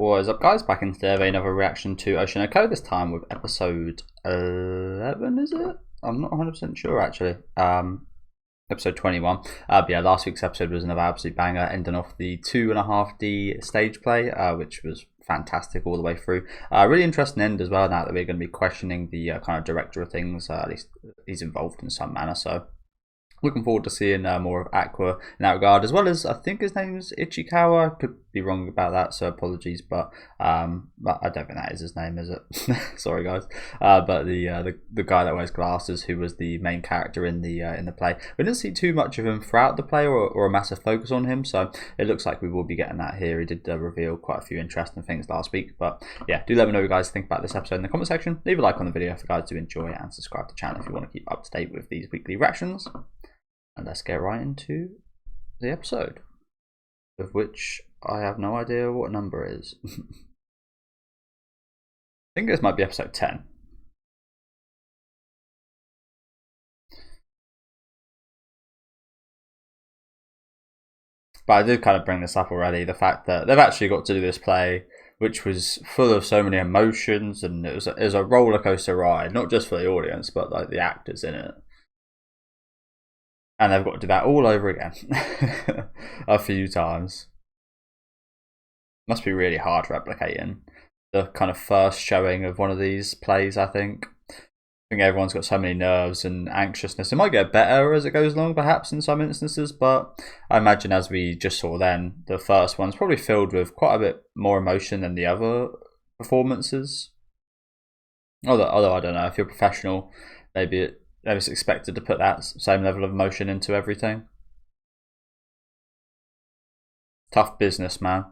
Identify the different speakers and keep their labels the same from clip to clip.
Speaker 1: What is up, guys? Back in today with another reaction to Oshi, this time with episode 11, is it? I'm not 100% sure, actually. Episode 21. But yeah, last week's episode was another absolute banger, ending off the 2.5D stage play, which was fantastic all the way through. Really interesting end as well, now that we're going to be questioning the kind of director of things. At least he's involved in some manner, so looking forward to seeing more of Aqua in that regard, as well as I think his name is Ichikawa. I could be wrong about that, so apologies, but I don't think that is his name, is it? Sorry, guys. But the guy that wears glasses, who was the main character in the play, we didn't see too much of him throughout the play, or a massive focus on him. So it looks like we will be getting that here. He did reveal quite a few interesting things last week, but yeah, do let me know what you guys think about this episode in the comment section. Leave a like on the video if you guys do enjoy it, and subscribe to the channel if you want to keep up to date with these weekly reactions. And let's get right into the episode, of which I have no idea what number it is. I think this might be episode 10. But I did kind of bring this up already, the fact that they've actually got to do this play, which was full of so many emotions, and it was a roller coaster ride, not just for the audience, but like the actors in it. And they've got to do that all over again a few times. Must be really hard replicating the kind of first showing of one of these plays, I think. I think everyone's got so many nerves and anxiousness. It might get better as it goes along, perhaps, in some instances, but I imagine, as we just saw then, the first one's probably filled with quite a bit more emotion than the other performances. Although I don't know, if you're professional, maybe it's expected to put that same level of emotion into everything. Tough business, man.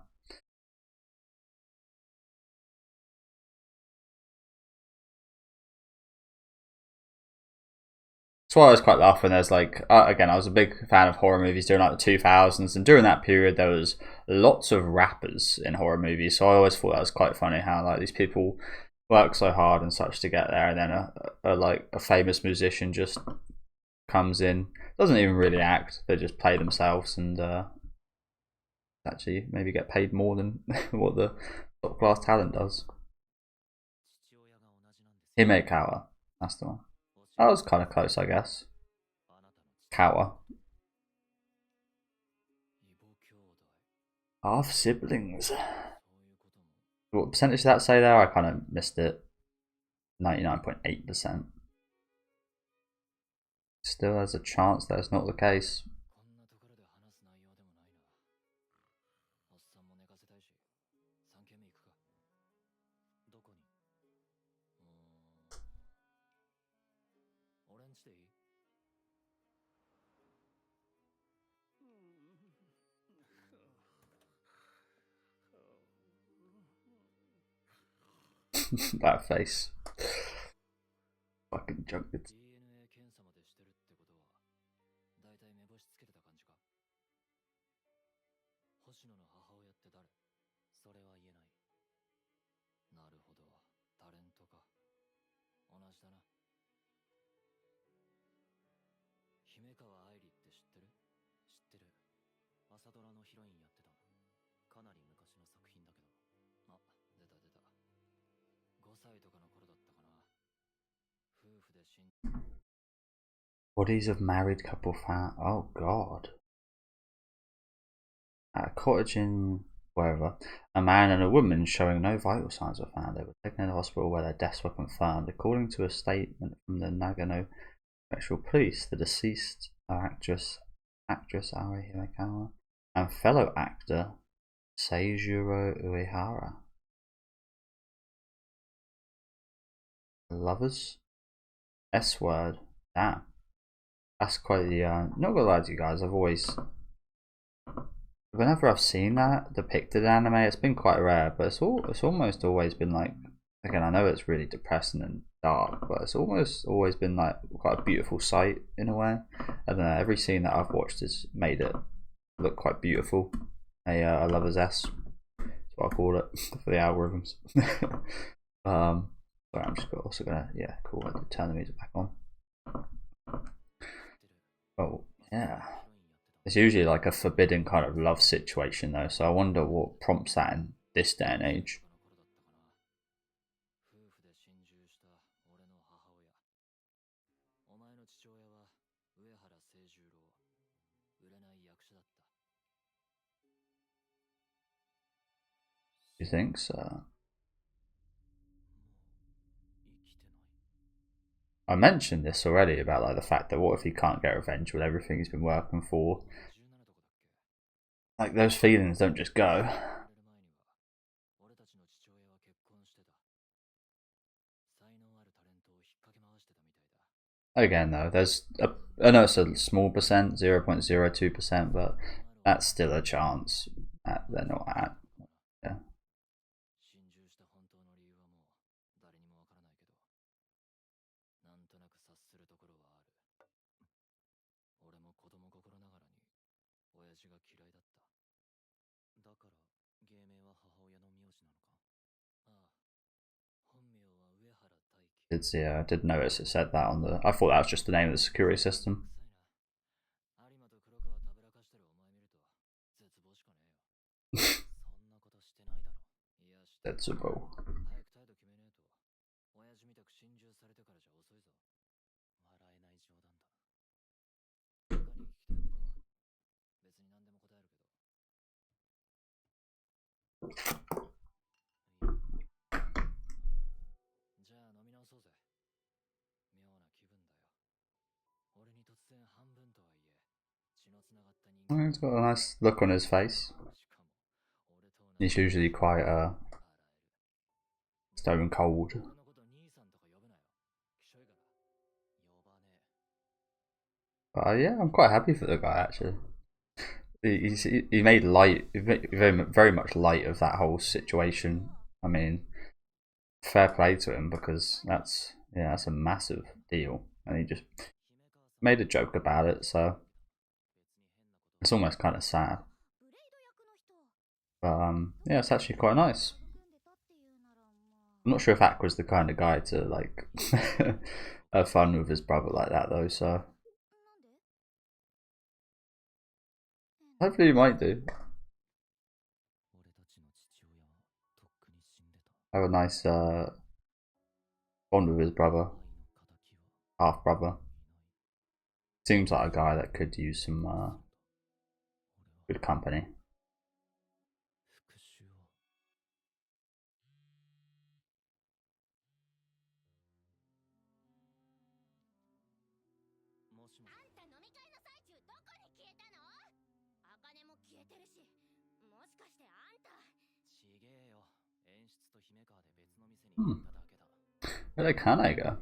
Speaker 1: That's why I was quite laughing. There's like, again, I was a big fan of horror movies during like the 2000s, and during that period there was lots of rappers in horror movies. So I always thought that was quite funny how like these people work so hard and such to get there, and then a famous musician just comes in, doesn't even really act, they just play themselves, and actually maybe get paid more than what the top class talent does. Himekawa, that's the one. That was kind of close, I guess. Kawa. Half siblings. What percentage did that say there? I kind of missed it. 99.8%. Still has a chance that it's not the case. That face. Fucking junkets. Bodies of married couple found. Oh god. At a cottage in wherever, a man and a woman showing no vital signs were found. They were taken to the hospital where their deaths were confirmed. According to a statement from the Nagano Prefectural Police, the deceased actress Aoi Himekawa and fellow actor Seijuro Uehara. Lovers? S word. Damn. That's quite the, not gonna lie to you guys, whenever I've seen that depicted in anime, it's been quite rare, but it's almost always been like, again, I know it's really depressing and dark, but it's almost always been like quite a beautiful sight in a way. I don't know, every scene that I've watched has made it look quite beautiful. A lover's S, that's what I call it for the algorithms. Sorry, I'm just also gonna, yeah, cool, I did turn the music back on. Oh, yeah. It's usually like a forbidden kind of love situation though, so I wonder what prompts that in this day and age. You think so? I mentioned this already about like the fact that what if he can't get revenge with everything he's been working for? Like those feelings don't just go. Again though, I know it's a small percent, 0.02%, but that's still a chance that they're not at. Yeah. I did notice it said that on the. I thought that was just the name of the security system. Sensible. He's got a nice look on his face. He's usually quite stone cold. But yeah, I'm quite happy for the guy actually. He made very much light of that whole situation. I mean, fair play to him because that's a massive deal, and he just made a joke about it. So it's almost kind of sad. But yeah, it's actually quite nice. I'm not sure if Aqua's the kind of guy to like have fun with his brother like that though. So hopefully he might do. Have a nice bond with his brother, half brother. Seems like a guy that could use some good company. Where can I go?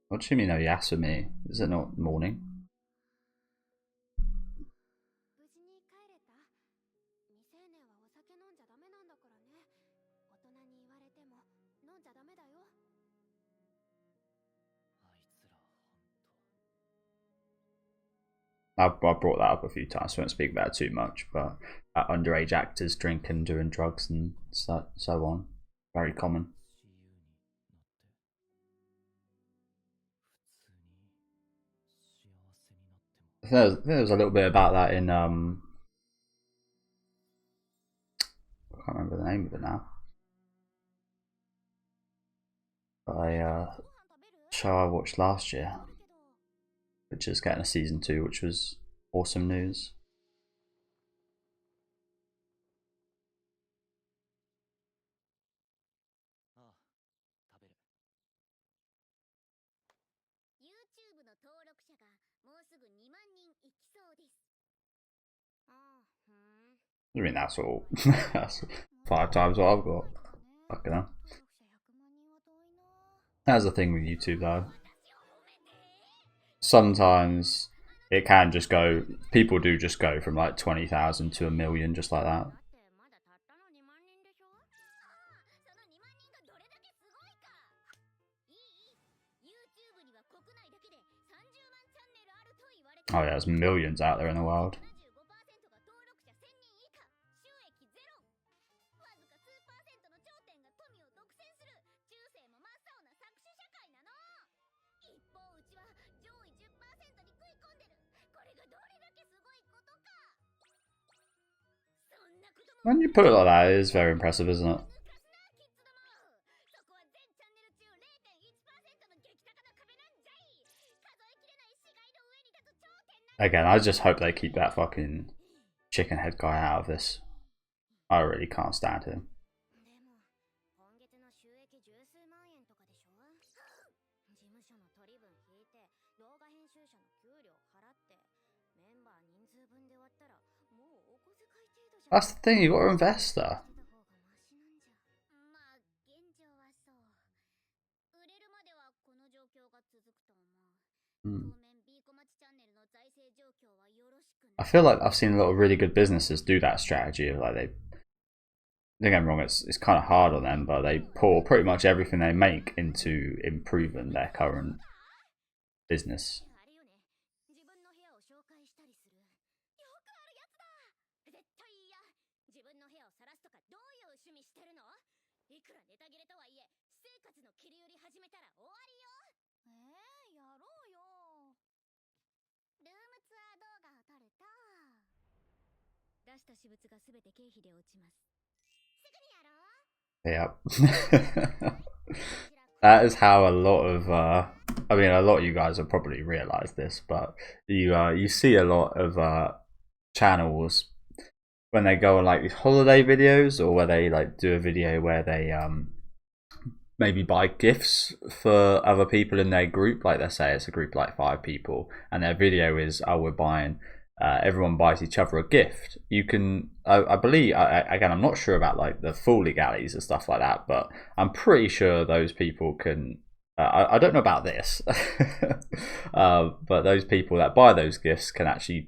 Speaker 1: What do you mean, Oyasumi? Is it not morning? I brought that up a few times, so I won't speak about it too much, but underage actors drinking, doing drugs and so on. Very common. There was a little bit about that in I can't remember the name of it now. But show I watched last year, which is getting a season 2, which was awesome news. I mean, that's all. That's 5 times what I've got. Fucking hell. That's the thing with YouTube though. Sometimes it can just go, people do just go from like 20,000 to 1 million just like that. Oh yeah, there's millions out there in the world. When you put it like that, it is very impressive, isn't it? Again, I just hope they keep that fucking chicken head guy out of this. I really can't stand him. That's the thing, you got to invest there. I feel like I've seen a lot of really good businesses do that strategy of like don't get me wrong, it's kind of hard on them, but they pour pretty much everything they make into improving their current business. Yep. That is how a lot of I mean, a lot of you guys have probably realized this, but you see a lot of channels when they go on like these holiday videos, or where they like do a video where they maybe buy gifts for other people in their group. Like, let's say it's a group like 5 people, and their video is, oh, we're buying everyone buys each other a gift. You can, I believe, again, I'm not sure about like the full legalities and stuff like that, but I'm pretty sure those people can. I don't know about this, but those people that buy those gifts can actually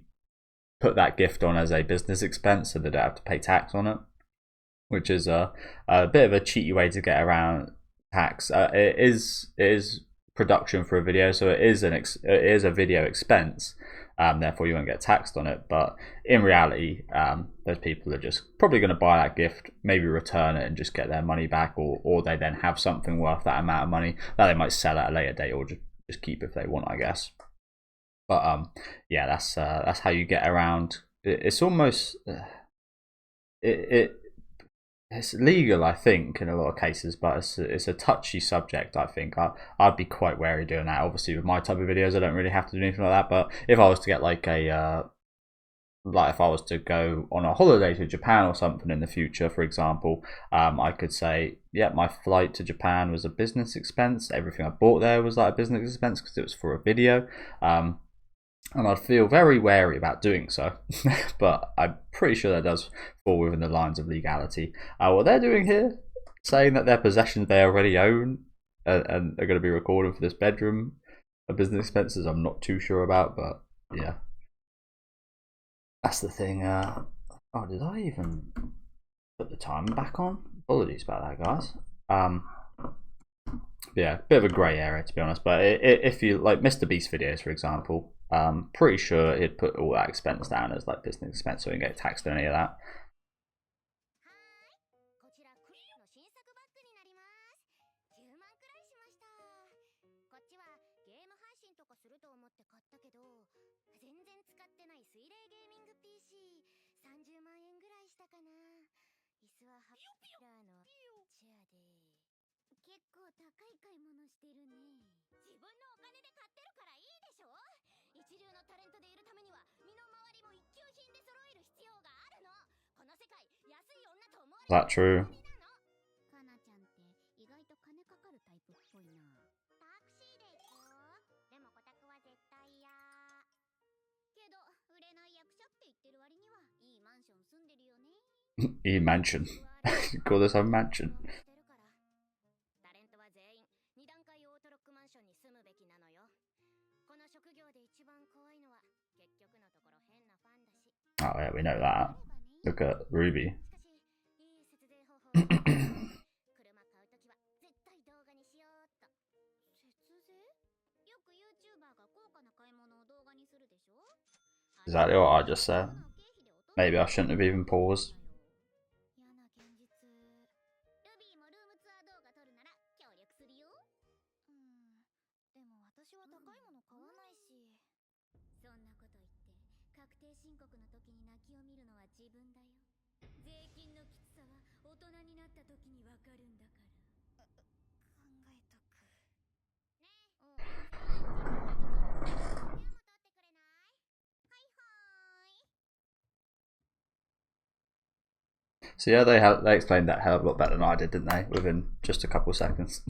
Speaker 1: put that gift on as a business expense, so they don't have to pay tax on it, which is a bit of a cheaty way to get around tax. It is production for a video, so it is a video expense. Therefore, you won't get taxed on it. But in reality, those people are just probably going to buy that gift, maybe return it and just get their money back, or they then have something worth that amount of money that they might sell at a later date, or just keep if they want, I guess. But yeah, that's how you get around. It's almost it's legal, I think, in a lot of cases, but it's a touchy subject. I think I'd be quite wary doing that. Obviously, with my type of videos, I don't really have to do anything like that. But if I was to get like if I was to go on a holiday to Japan or something in the future, for example, I could say, yeah, my flight to Japan was a business expense. Everything I bought there was like a business expense because it was for a video. And I'd feel very wary about doing so, but I'm pretty sure that does fall within the lines of legality. What they're doing here, saying that their possessions they already own and are going to be recorded for this bedroom of business expenses, I'm not too sure about, but yeah. That's the thing. Oh, did I even put the timer back on? Apologies about that, guys. Yeah, bit of a grey area to be honest, but if you like Mr. Beast videos, for example, pretty sure he'd put all that expense down as like business expense, so he can get taxed on any of that. Is that true? E-mansion. You call this a mansion? Oh yeah, we know that. Look at Ruby. Exactly what I just said. Maybe I shouldn't have even paused. So yeah, they explained that hell of a lot better than I did, didn't they? Within just a couple of seconds.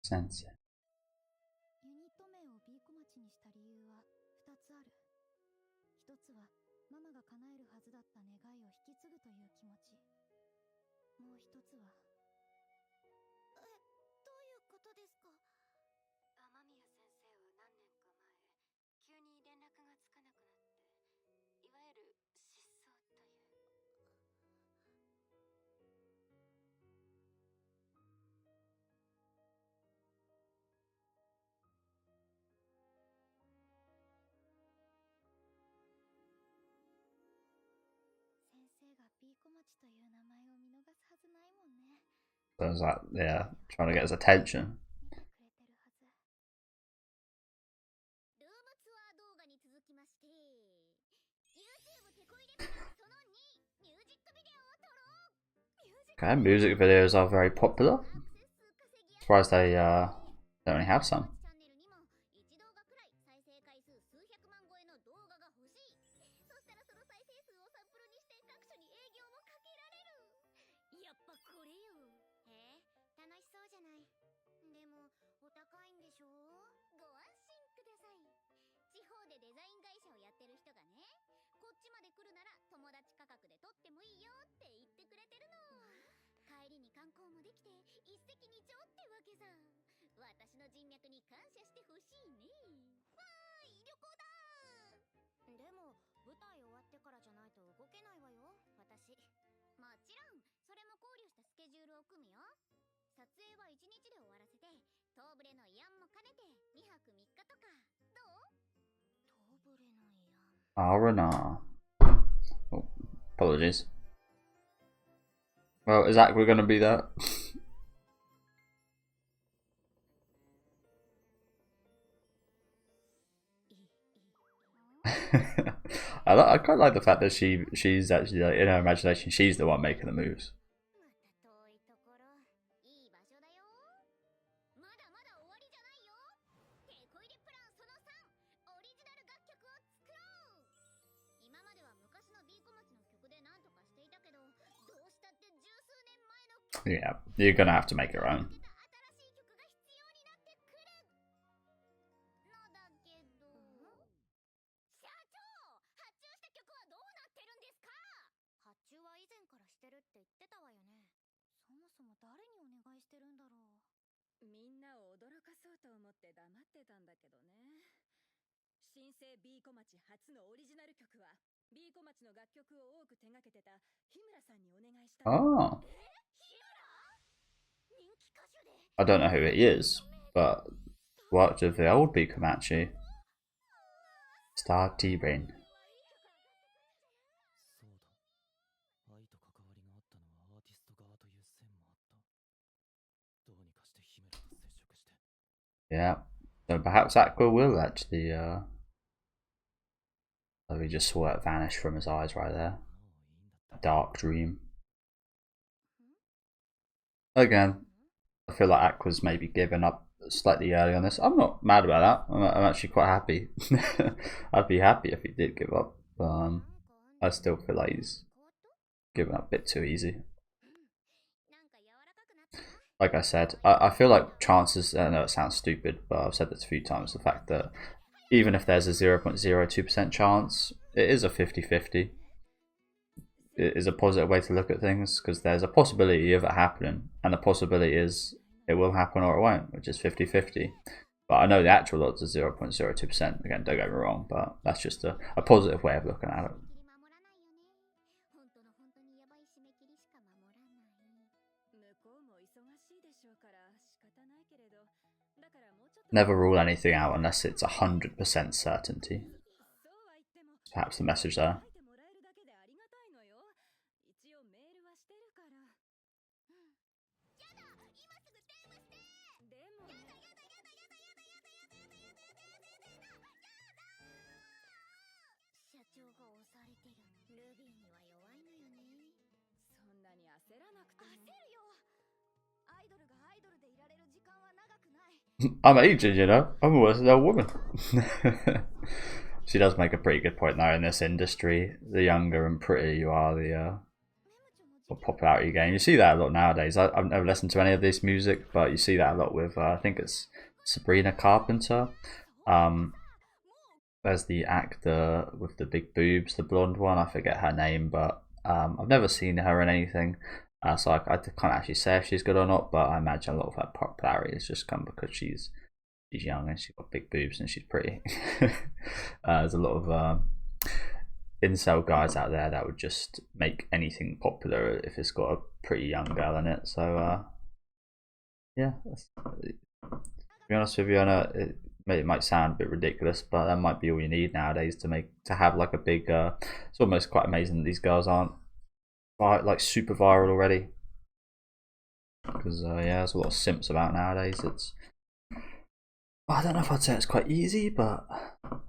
Speaker 1: Sensei. そ was like, yeah, trying to get his attention. 'Kay, music videos are very popular. Surprised they only have some. Arana. Oh, apologies. Well, is that we're going to be that? I quite like the fact that she's actually like, in her imagination she's the one making the moves. Yeah, you're gonna have to make your own. Oh. I don't know who it is, but worked with the old Bikomachi. Star T-Brain. Yeah, so perhaps Aqua will actually, we just saw it vanish from his eyes right there. Dark dream. Again, I feel like Aqua's maybe given up slightly early on this. I'm not mad about that. I'm actually quite happy. I'd be happy if he did give up. I still feel like he's given up a bit too easy. Like I said, I feel like chances, I know it sounds stupid, but I've said this a few times, the fact that even if there's a 0.02% chance, it is a 50-50. is a positive way to look at things, because there's a possibility of it happening, and the possibility is it will happen or it won't, which is 50-50. But I know the actual odds are 0.02%. Again, don't get me wrong, but that's just a positive way of looking at it. Never rule anything out unless it's 100% certainty. Perhaps the message there. I'm aging, you know. I'm almost an old woman. She does make a pretty good point though. In this industry, the younger and prettier you are, the popularity gain. You see that a lot nowadays. I've never listened to any of this music, but you see that a lot with I think it's Sabrina Carpenter. There's the actor with the big boobs, the blonde one. I forget her name, but I've never seen her in anything. So I can't actually say if she's good or not, but I imagine a lot of her popularity has just come because she's young and she's got big boobs and she's pretty. There's a lot of incel guys out there that would just make anything popular if it's got a pretty young girl in it. So yeah, to be honest with you, I know it might sound a bit ridiculous, but that might be all you need nowadays to have like a big. It's almost quite amazing that these girls aren't like super viral already, because yeah, there's a lot of simps about nowadays. I don't know if I'd say it's quite easy, but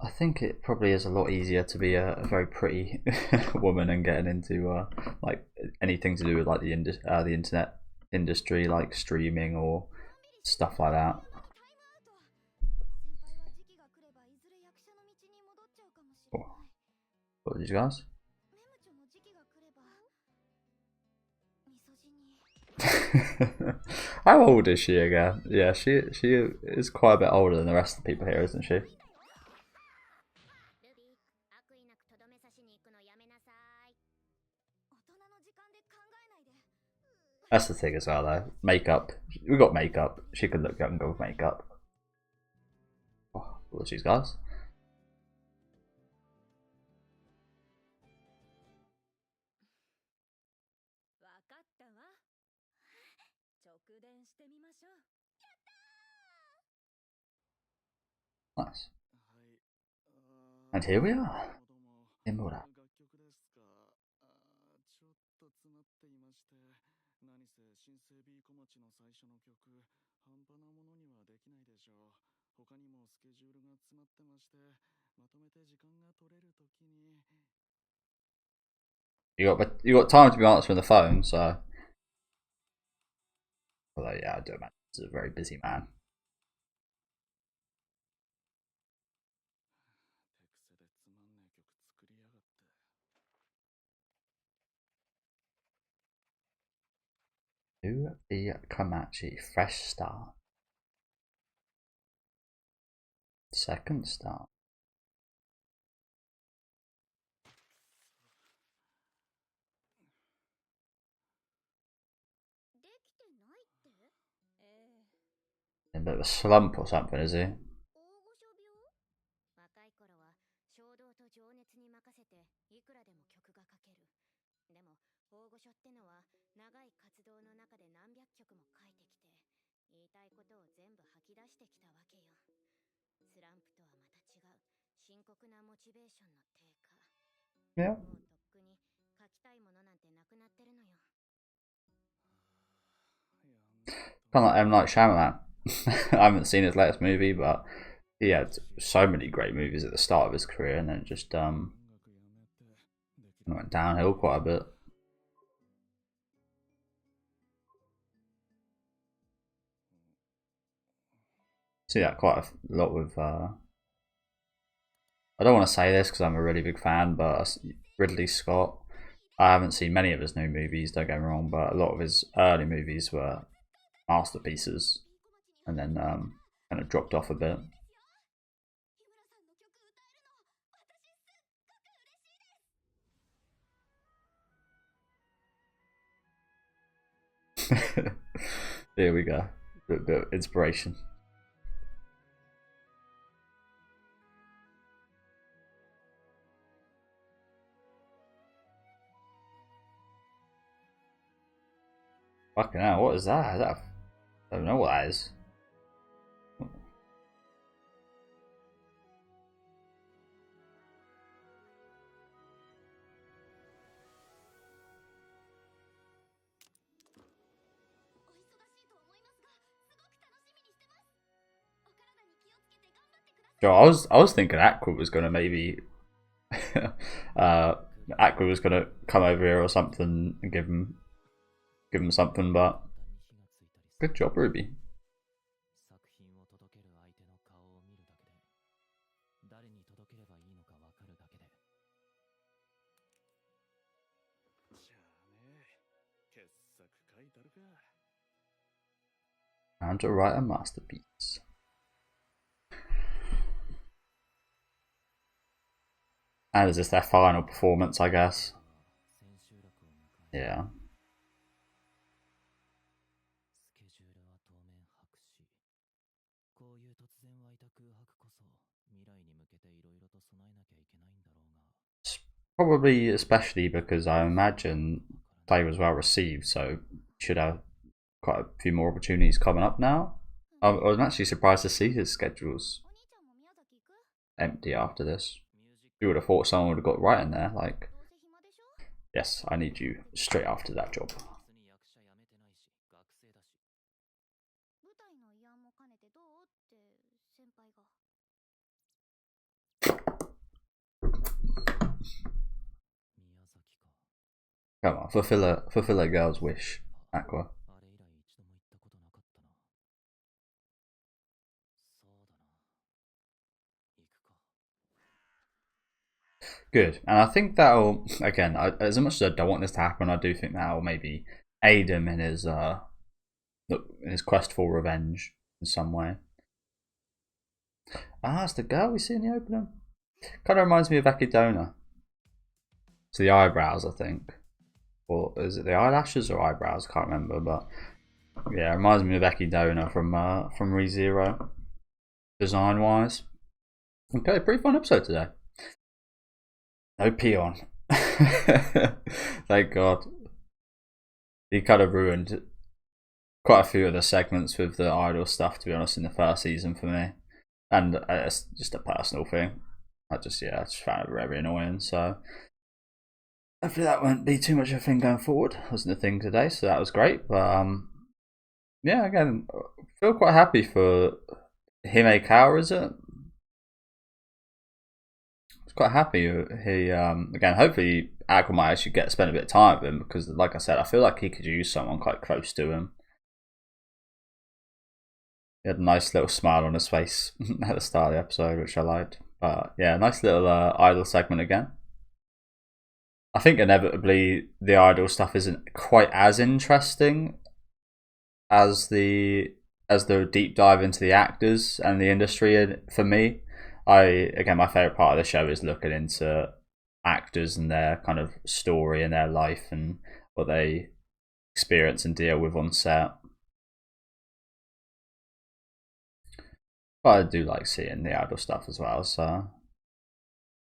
Speaker 1: I think it probably is a lot easier to be a very pretty woman and getting into like anything to do with like the internet industry, like streaming or stuff like that. Oh. What did you guys? How old is she again? Yeah, she is quite a bit older than the rest of the people here, isn't she? That's the thing as well, though. Makeup. We got makeup. She could look younger with makeup. Oh, apologies, guys. Nice. And here we are. Imura. You got time to be answering the phone, so. Although yeah, I do imagine he's a very busy man. To the Komachi, fresh start. Second start. In a bit of a slump or something, is he? Yeah. Kind of like M. Night Shyamalan. I haven't seen his latest movie, but he had so many great movies at the start of his career, and then just went downhill quite a bit. See that quite a lot with. I don't want to say this because I'm a really big fan, but Ridley Scott. I haven't seen many of his new movies. Don't get me wrong, but a lot of his early movies were masterpieces, and then kind of dropped off a bit. Here we go. A bit of inspiration. Fucking hell, what is that? Is that I don't know what that is. Yo, I was thinking Aqua was gonna maybe Aqua was gonna come over here or something and give him something, but good job, Ruby. Time to write a masterpiece. And is this their final performance, I guess? Yeah. Probably, especially because I imagine they was well received, so should have quite a few more opportunities coming up now. I was actually surprised to see his schedule's empty after this. You would have thought someone would have got right in there, like, yes, I need you straight after that job. Come on, fulfill a girl's wish, Aqua. Good, and I think that'll, again, as much as I don't want this to happen, I do think that'll maybe aid him in his quest for revenge in some way. Ah, it's the girl we see in the opening. Kind of reminds me of Echidna. It's the eyebrows, I think. Or is it the eyelashes or eyebrows? I can't remember, but yeah, it reminds me of Echidna from ReZero, design wise. Okay, pretty fun episode today. No peon. Thank God. He kind of ruined quite a few of the segments with the idol stuff, to be honest, in the first season for me. And it's just a personal thing. I just found it very annoying. So hopefully that won't be too much of a thing going forward. Wasn't a thing today, so that was great. But yeah, again, feel quite happy for Himekawa, is it? Quite happy he again, hopefully Aqua might actually spend a bit of time with him, because like I said, I feel like he could use someone quite close to him. He had a nice little smile on his face at the start of the episode, which I liked. But yeah, nice little idol segment again. I think inevitably the idol stuff isn't quite as interesting as the deep dive into the actors and the industry for me. Again, my favourite part of the show is looking into actors and their kind of story and their life and what they experience and deal with on set. But I do like seeing the idol stuff as well, so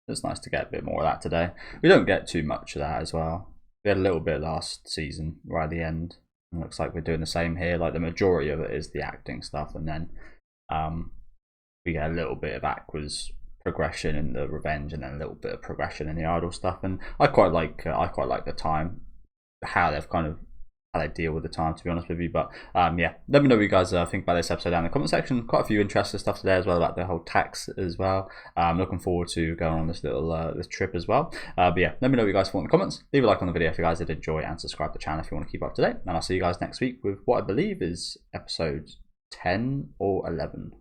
Speaker 1: it's nice to get a bit more of that today. We don't get too much of that as well. We had a little bit last season right at the end. It looks like we're doing the same here. Like the majority of it is the acting stuff, and then we get a little bit of Aqua's progression in the revenge, and then a little bit of progression in the idol stuff. And I quite like the time, how they deal with the time, to be honest with you. But yeah, let me know what you guys think about this episode down in the comment section. Quite a few interesting stuff today as well, about the whole tax as well. I'm looking forward to going on this little this trip as well. But yeah, let me know what you guys thought in the comments. Leave a like on the video if you guys did enjoy, and subscribe to the channel if you want to keep up to date. And I'll see you guys next week with what I believe is episode 10 or 11.